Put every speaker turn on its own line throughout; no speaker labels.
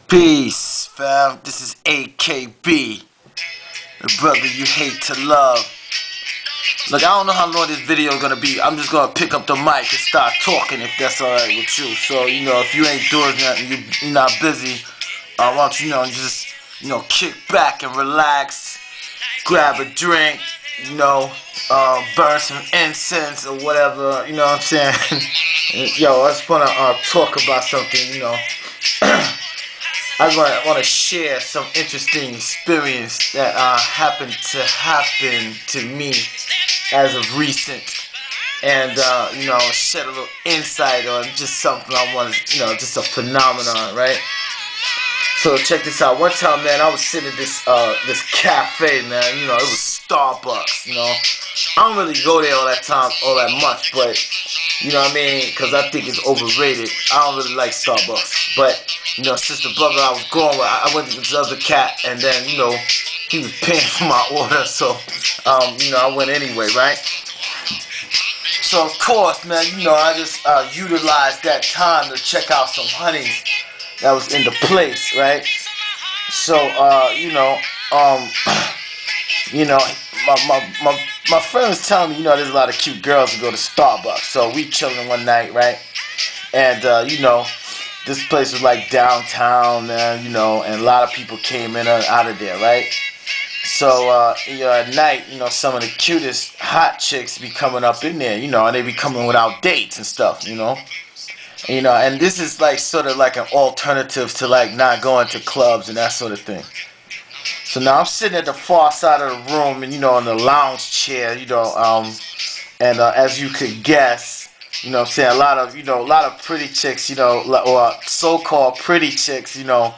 Peace, fam. This is AKB, the brother you hate to love. Look, I don't know how long this video is gonna be. I'm just gonna pick up the mic and start talking if that's alright with you. So, if you ain't doing nothing, you're not busy, I want you, just, kick back and relax, grab a drink, burn some incense or whatever, you know what I'm saying? Yo, I just wanna talk about something, I want to share some interesting experience that happened to me as of recent, and shed a little insight on just something I want to, just a phenomenon, right? So check this out. One time, man, I was sitting at this cafe, man. It was Starbucks. I don't really go there all that much, but you know what I mean? Because I think it's overrated. I don't really like Starbucks, but since the brother I was going with, I went to this other cat, and then he was paying for my order, so I went anyway, right? So of course, man, I just utilized that time to check out some honeys that was in the place, right? So my friend was telling me, there's a lot of cute girls who go to Starbucks. So we chilling one night, right? And this place was like downtown, man, and a lot of people came in and out of there, right? So at night, some of the cutest hot chicks be coming up in there, and they be coming without dates and stuff, and this is like sort of like an alternative to like not going to clubs and that sort of thing. So now I'm sitting at the far side of the room, and in the lounge chair, and as you could guess, I'm saying, a lot of pretty chicks, or so-called pretty chicks, the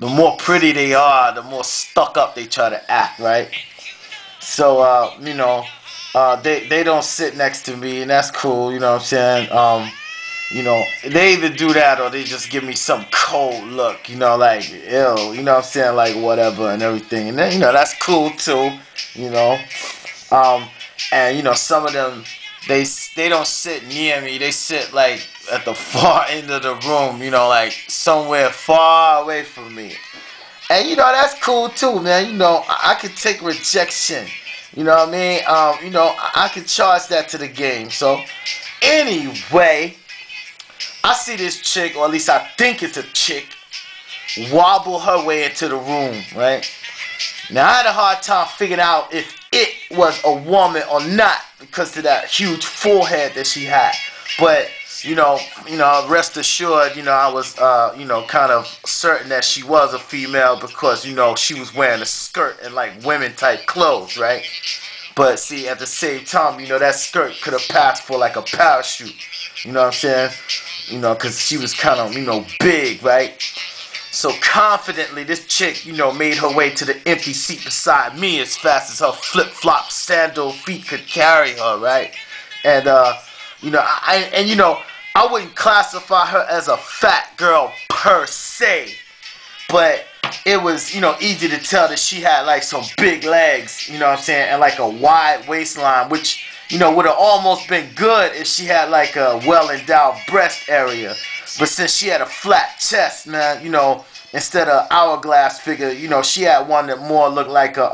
more pretty they are, the more stuck up they try to act, right? So they don't sit next to me, and that's cool, I'm saying. They either do that or they just give me some cold look, like, ew, what I'm saying, like, whatever and everything. And then, that's cool too, and, some of them, they don't sit near me, they sit, like, at the far end of the room, like, somewhere far away from me. And, that's cool too, man, I could take rejection, you know what I mean? I could charge that to the game. So, anyway, I see this chick, or at least I think it's a chick, wobble her way into the room, right? Now, I had a hard time figuring out if it was a woman or not because of that huge forehead that she had. But, rest assured, I was, kind of certain that she was a female because, she was wearing a skirt and, like, women-type clothes, right? But, see, at the same time, that skirt could have passed for, like, a parachute. You know what I'm saying? Because she was kind of, big, right? So confidently, this chick, made her way to the empty seat beside me as fast as her flip-flop sandal feet could carry her, right? And, I wouldn't classify her as a fat girl per se, but it was, easy to tell that she had, like, some big legs, what I'm saying, and, like, a wide waistline, which would have almost been good if she had like a well-endowed breast area. But since she had a flat chest, man, instead of hourglass figure, she had one that more looked like a,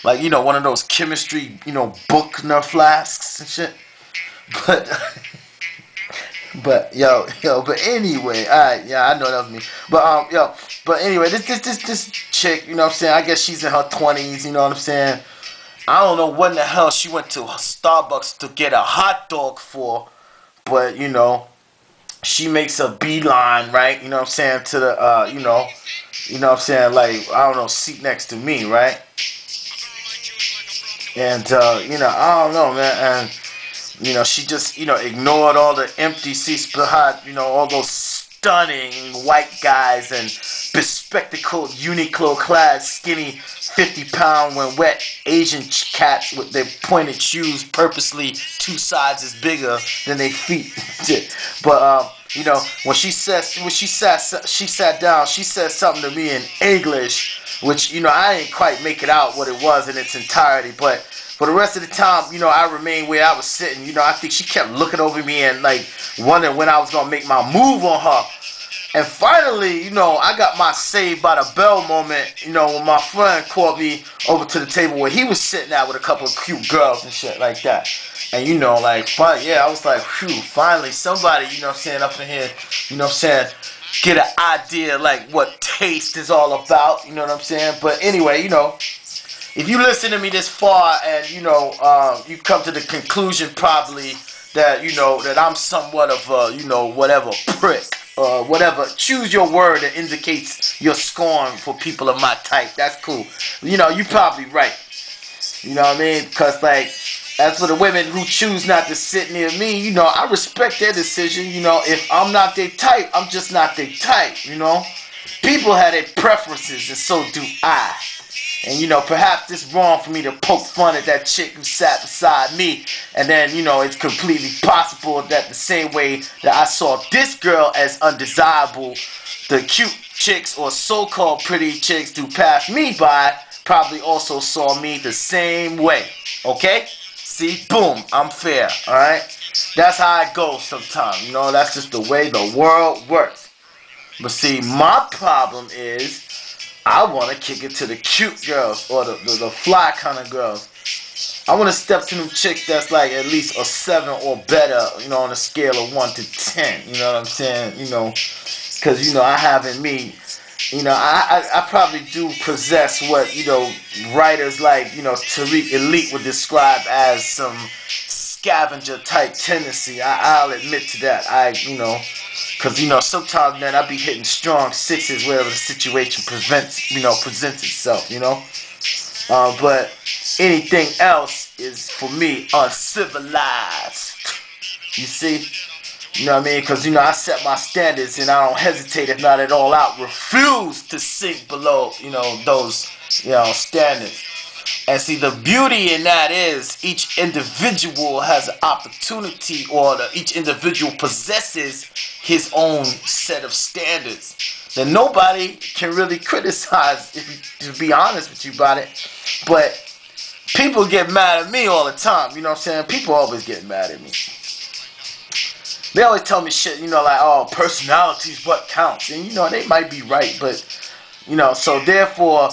one of those chemistry, Buchner flasks and shit. But but anyway, alright, yeah, I know that was me. But but anyway, this chick, what I'm saying, I guess she's in her 20s, what I'm saying. I don't know what in the hell she went to Starbucks to get a hot dog for, but, she makes a beeline, right, what I'm saying, to the, what I'm saying, like, I don't know, seat next to me, right? And, I don't know, man, and, she just, ignored all the empty seats behind, all those stunning white guys and bespectacled, Uniqlo-clad, skinny, 50-pound when wet Asian cats with their pointed shoes purposely 2 sizes bigger than their feet. But when she sat down, she said something to me in English, which I didn't quite make it out what it was in its entirety. But for the rest of the time, I remained where I was sitting. I think she kept looking over me and like wondering when I was gonna make my move on her. And finally, I got my saved by the bell moment, when my friend called me over to the table where he was sitting at with a couple of cute girls and shit like that. And, I was like, phew, finally somebody, up in here, get an idea, like, what taste is all about, you know what I'm saying? But anyway, if you listen to me this far and, you come to the conclusion probably that, that I'm somewhat of a, whatever, prick. Whatever, choose your word that indicates your scorn for people of my type. That's cool. You probably right. You know what I mean? Because, like, as for the women who choose not to sit near me, I respect their decision. If I'm not their type, I'm just not their type, People have their preferences, and so do I. And, perhaps it's wrong for me to poke fun at that chick who sat beside me. And then, it's completely possible that the same way that I saw this girl as undesirable, the cute chicks or so-called pretty chicks who passed me by probably also saw me the same way. Okay? See? Boom. I'm fair. Alright? That's how it goes sometimes. That's just the way the world works. But see, my problem is I want to kick it to the cute girls or the fly kind of girls. I want to step to them chicks that's like at least a 7 or better, on a scale of 1 to 10. You know what I'm saying? Because, I have in me, I probably do possess what, writers like, Tariq Elite would describe as some scavenger type tendency. I'll admit to that. Because, sometimes, man, I be hitting strong sixes wherever the situation presents itself, But anything else is, for me, uncivilized. You see? You know what I mean? Because, I set my standards and I don't hesitate, if not at all out, refuse to sink below, those, standards. And see, the beauty in that is each individual has an opportunity, or each individual possesses his own set of standards that nobody can really criticize, to be honest with you about it. But people get mad at me all the time, you know what I'm saying? People always get mad at me. They always tell me shit, like, oh, personality's what counts. And, they might be right, but, so therefore,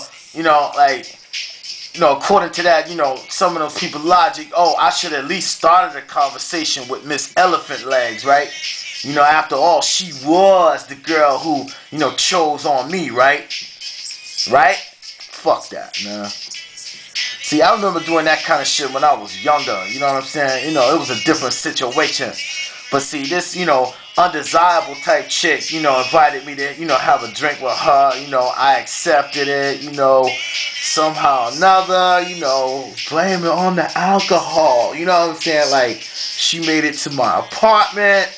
according to that, some of those people logic, oh, I should at least started a conversation with Miss Elephant Legs, right? After all, she was the girl who, chose on me, right? Right? Fuck that, man. See, I remember doing that kind of shit when I was younger, you know what I'm saying? It was a different situation. But see, this, undesirable type chick, invited me to, have a drink with her. I accepted it, somehow or another, blame it on the alcohol. You know what I'm saying? Like, she made it to my apartment.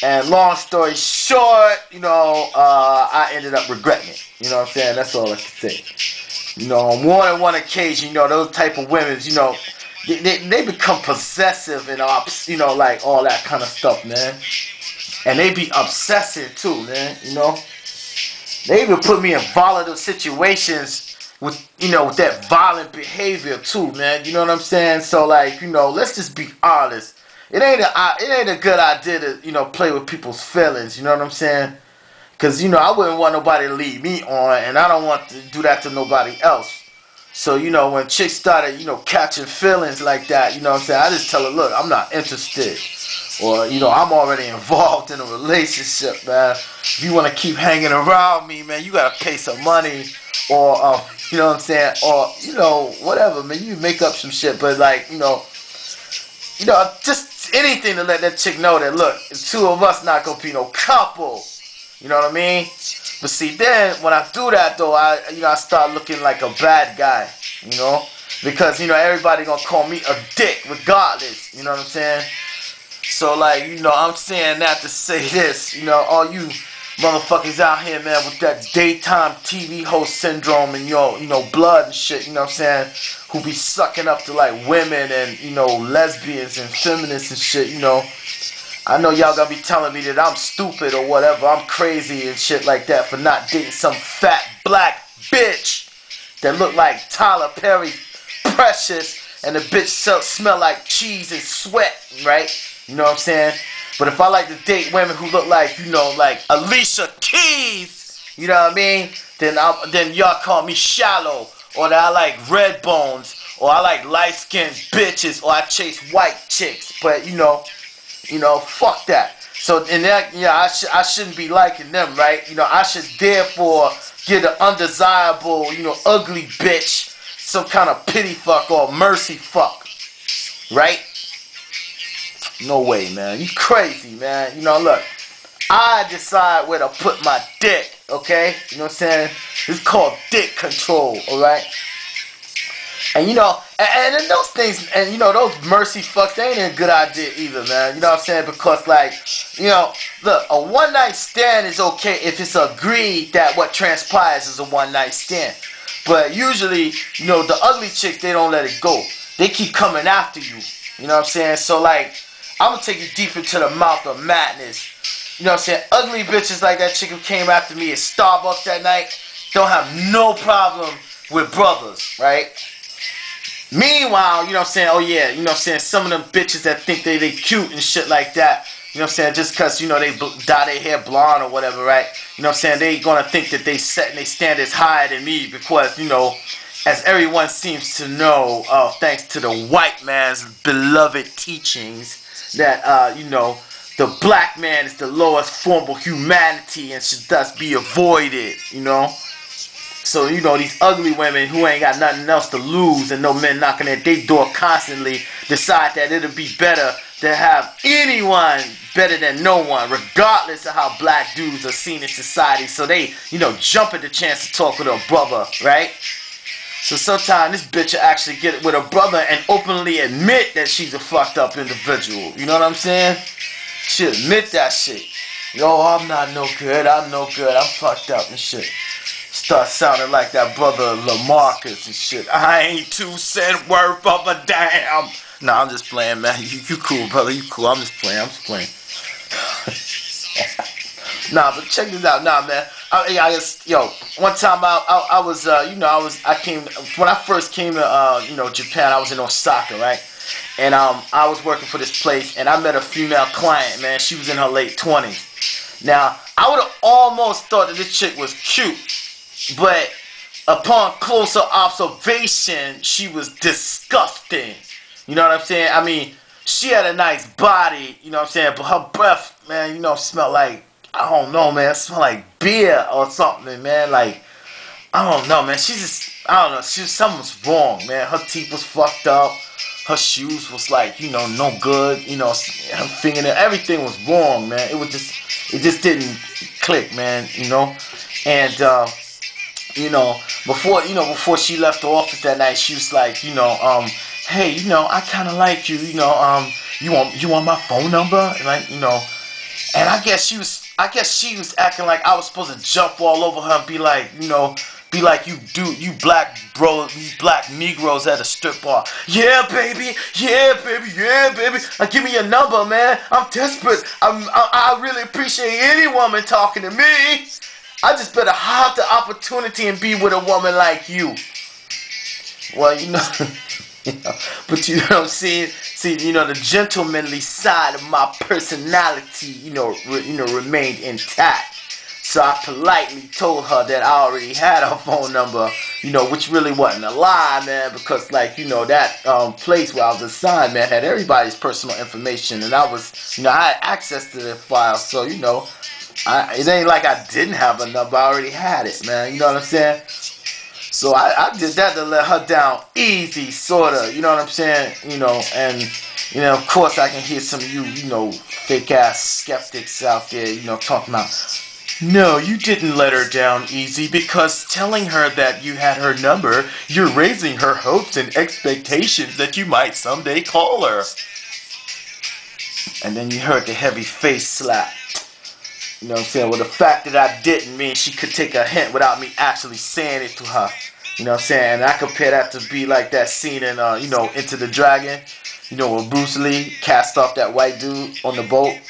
And long story short, I ended up regretting it. You know what I'm saying? That's all I can say. On more than one occasion, those type of women, they become possessive and like all that kind of stuff, man. And they be obsessive too, man. They even put me in volatile situations with with that violent behavior too, man. You know what I'm saying? So like, let's just be honest. It ain't a good idea to play with people's feelings. You know what I'm saying? Because I wouldn't want nobody to lead me on, and I don't want to do that to nobody else. So, when chicks started, catching feelings like that, what I'm saying? I just tell her, look, I'm not interested. Or, I'm already involved in a relationship, man. If you want to keep hanging around me, man, you got to pay some money. Or, you know what I'm saying? Or, whatever, man. You make up some shit. But, like, just anything to let that chick know that, look, the two of us not going to be no couple. You know what I mean? But see, then when I do that though, I start looking like a bad guy, because everybody gonna call me a dick regardless. You know what I'm saying? So like, I'm saying that to say this, all you motherfuckers out here, man, with that daytime TV host syndrome and your, blood and shit, you know what I'm saying? Who be sucking up to like women and lesbians and feminists and shit, I know y'all gonna be telling me that I'm stupid or whatever, I'm crazy and shit like that for not dating some fat black bitch that look like Tyler Perry Precious and the bitch smell like cheese and sweat, right? You know what I'm saying? But if I like to date women who look like, you know, like Alicia Keys, you know what I mean? Then y'all call me shallow, or that I like red bones, or I like light skinned bitches, or I chase white chicks. But you know, fuck that. So in that, yeah, I shouldn't be liking them, right? You know, I should therefore get an undesirable, you know, ugly bitch some kind of pity fuck or mercy fuck, right? No way, man. You crazy, man. You know, look, I decide where to put my dick, okay? You know what I'm saying? It's called dick control, alright? And you know, and those things, and you know, those mercy fucks, they ain't a good idea either, man. You know what I'm saying? Because, like, you know, look, a one night stand is okay if it's agreed that what transpires is a one night stand. But usually, you know, the ugly chicks, they don't let it go. They keep coming after you. You know what I'm saying? So, like, I'm gonna take you deep into the mouth of madness. You know what I'm saying? Ugly bitches like that chick who came after me at Starbucks that night don't have no problem with brothers, right? Meanwhile, you know what I'm saying? Oh yeah, you know what I'm saying? Some of them bitches that think they cute and shit like that. You know what I'm saying? Just because, you know, they dye their hair blonde or whatever, right? You know what I'm saying? They gonna think that they setting their standards higher than me because, you know, as everyone seems to know, thanks to the white man's beloved teachings, that, you know, the black man is the lowest form of humanity and should thus be avoided, you know? So, you know, these ugly women who ain't got nothing else to lose and no men knocking at their door constantly decide that it'll be better to have anyone better than no one, regardless of how black dudes are seen in society. So they, you know, jump at the chance to talk with a brother, right? So sometimes this bitch will actually get it with a brother and openly admit that she's a fucked up individual. You know what I'm saying? She'll admit that shit. Yo, I'm not no good. I'm no good. I'm fucked up and shit. Start sounding like that brother Lamarcus and shit. I ain't 2 cents worth of a damn. Nah, I'm just playing, man. You cool, brother. You cool. I'm just playing. Nah, but check this out. Nah, man. One time I was, when I first came to, you know, Japan, I was in Osaka, right? And I was working for this place, and I met a female client, man. She was in her late 20s. Now, I would have almost thought that this chick was cute. But upon closer observation, she was disgusting. You know what I'm saying? I mean, she had a nice body, you know what I'm saying? But her breath, man, you know, smelled like, I don't know, man. It smelled like beer or something, man. Like, I don't know, man. Something was wrong, man. Her teeth was fucked up. Her shoes was like, you know, no good. You know, her fingernail, everything was wrong, man. It just didn't click, man, you know? And, you know, before she left the office that night, she was like, you know, hey, you know, I kind of like you, you know, you want my phone number, and like, you know, and I guess she was acting like I was supposed to jump all over her and be like, you know, you black Negroes at a strip bar. Yeah, baby. Give me your number, man. I'm desperate. I really appreciate any woman talking to me. I just better have the opportunity and be with a woman like you. Well, you know, but you know what I'm saying? See, you know, the gentlemanly side of my personality, you know, remained intact. So I politely told her that I already had her phone number, you know, which really wasn't a lie, man, because, like, you know, that place where I was assigned, man, had everybody's personal information, and I had access to their files, so, you know, it ain't like I didn't have a number. I already had it, man. You know what I'm saying? So I did that to let her down easy, sorta. You know what I'm saying? You know, and, you know, of course I can hear some of you know, fake-ass skeptics out there, you know, talking about, no, you didn't let her down easy because telling her that you had her number, you're raising her hopes and expectations that you might someday call her. And then you heard the heavy face slap. You know what I'm saying? Well, the fact that I didn't mean she could take a hint without me actually saying it to her. You know what I'm saying? And I compare that to be like that scene in, you know, Into the Dragon. You know, when Bruce Lee cast off that white dude on the boat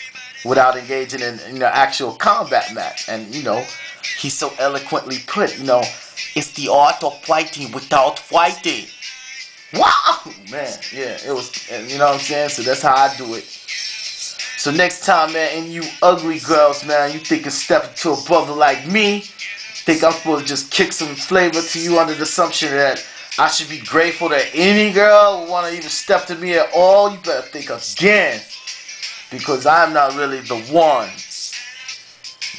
without engaging in, you know, actual combat match. And, you know, he so eloquently put, you know, it's the art of fighting without fighting. Wow! Man, yeah, it was, and you know what I'm saying? So that's how I do it. So next time, man, and you ugly girls, man, you think of stepping to a brother like me, think I'm supposed to just kick some flavor to you under the assumption that I should be grateful that any girl would want to even step to me at all, you better think again. Because I'm not really the one.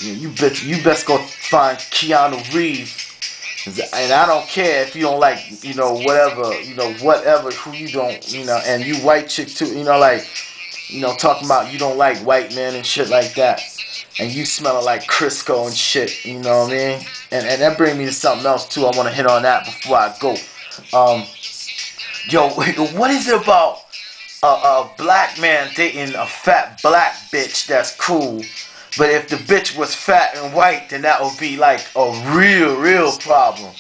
Yeah, you best go find Keanu Reeves. And I don't care if you don't like, whatever, who you don't, and you white chick too, like, talking about you don't like white men and shit like that. And you smelling like Crisco and shit, you know what I mean? And that brings me to something else too. I want to hit on that before I go. What is it about a black man dating a fat black bitch that's cool? But if the bitch was fat and white, then that would be like a real problem.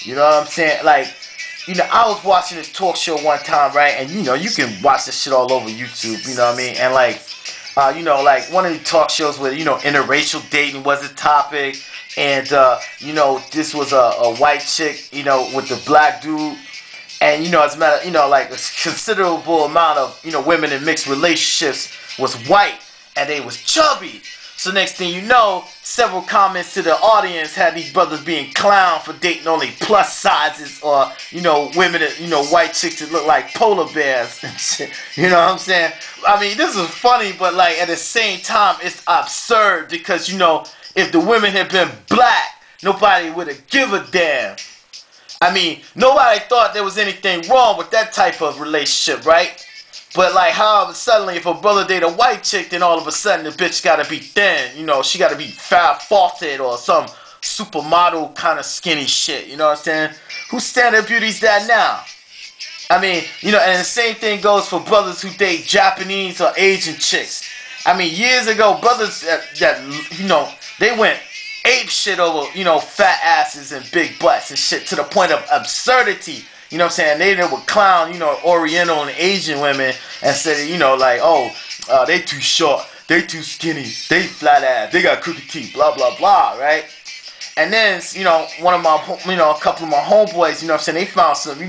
You know what I'm saying? Like, I was watching this talk show one time, right? And you can watch this shit all over YouTube, you know what I mean? And like, like one of the talk shows where, interracial dating was the topic. And, this was a white chick, with the black dude. And, as a matter, like a considerable amount of, women in mixed relationships was white and they was chubby. So next thing you know, several comments to the audience had these brothers being clowned for dating only plus sizes or, women that, white chicks that look like polar bears and shit. You know what I'm saying? I mean, this is funny, but like at the same time, it's absurd because, if the women had been black, nobody would have give a damn. I mean, nobody thought there was anything wrong with that type of relationship, right? But like, how suddenly if a brother date a white chick, then all of a sudden the bitch gotta be thin, she gotta be Fat Fawcett or some supermodel kind of skinny shit, you know what I'm saying? Whose standard beauty's that now? I mean, and the same thing goes for brothers who date Japanese or Asian chicks. I mean, years ago, brothers that they went ape shit over, fat asses and big butts and shit to the point of absurdity. You know what I'm saying? They would clown, Oriental and Asian women and say, they too short, they too skinny, they flat ass, they got crooked teeth, blah, blah, blah, right? And then, one of my, a couple of my homeboys, they found some,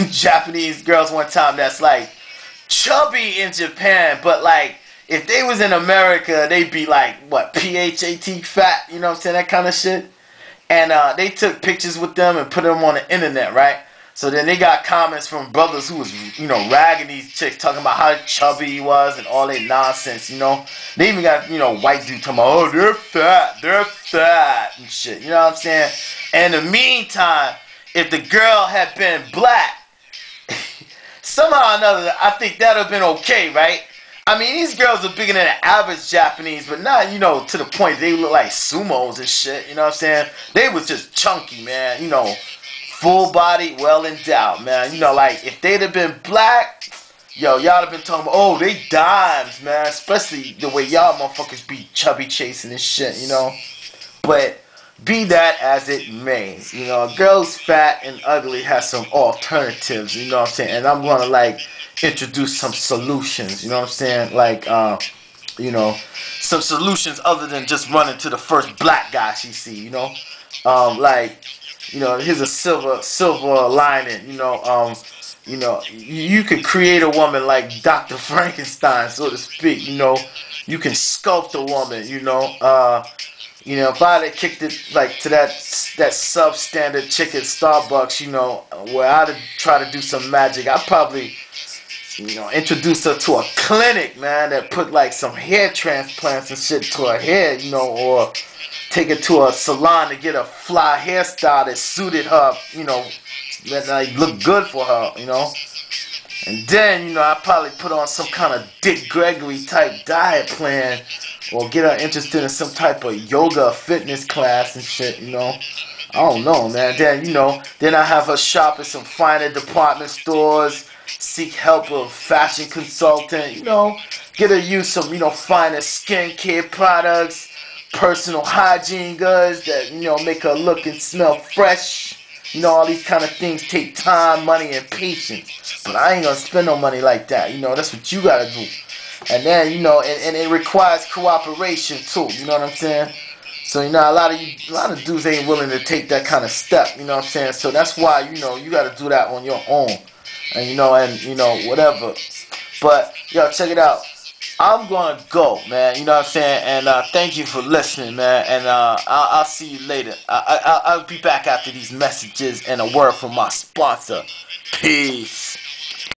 Japanese girls one time that's like chubby in Japan, but like, if they was in America, they'd be like, what, PHAT fat, that kind of shit. And they took pictures with them and put them on the internet, right? So then they got comments from brothers who was, ragging these chicks, talking about how chubby he was and all that nonsense, They even got, white dudes talking about, oh, they're fat and shit, you know what I'm saying? And in the meantime, if the girl had been black, somehow or another, I think that would have been okay, right? I mean, these girls are bigger than the average Japanese, but not, to the point they look like sumos and shit, you know what I'm saying? They was just chunky, man, full body, well endowed, man. Like, if they'd have been black, y'all have been talking about, oh, they dimes, man. Especially the way y'all motherfuckers be chubby chasing and shit, But be that as it may, girls fat and ugly has some alternatives, you know what I'm saying? And I'm gonna, like, introduce some solutions, you know what I'm saying? Like, some solutions other than just running to the first black guy she see, like, here's a silver lining, you could create a woman like Dr. Frankenstein, so to speak, you can sculpt a woman, if I had kicked it like to that substandard chick at Starbucks, where I'd try to do some magic, I'd probably, introduce her to a clinic, man, that put like some hair transplants and shit to her hair, or take her to a salon to get a fly hairstyle that suited her, that looked good for her, And then, I'd probably put on some kind of Dick Gregory type diet plan or get her interested in some type of yoga fitness class and shit, I don't know, man. Then, then I have her shop at some finer department stores, seek help of a fashion consultant, get her use some, finer skincare products, personal hygiene goods that, make her look and smell fresh. All these kind of things take time, money, and patience. But I ain't gonna spend no money like that. That's what you gotta do. And then, and it requires cooperation too. You know what I'm saying? So, a lot of dudes ain't willing to take that kind of step. You know what I'm saying? So that's why, you gotta do that on your own. And, whatever. But, yo, check it out. I'm gonna go, man. You know what I'm saying? And thank you for listening, man. And I'll see you later. I'll be back after these messages and a word from my sponsor. Peace.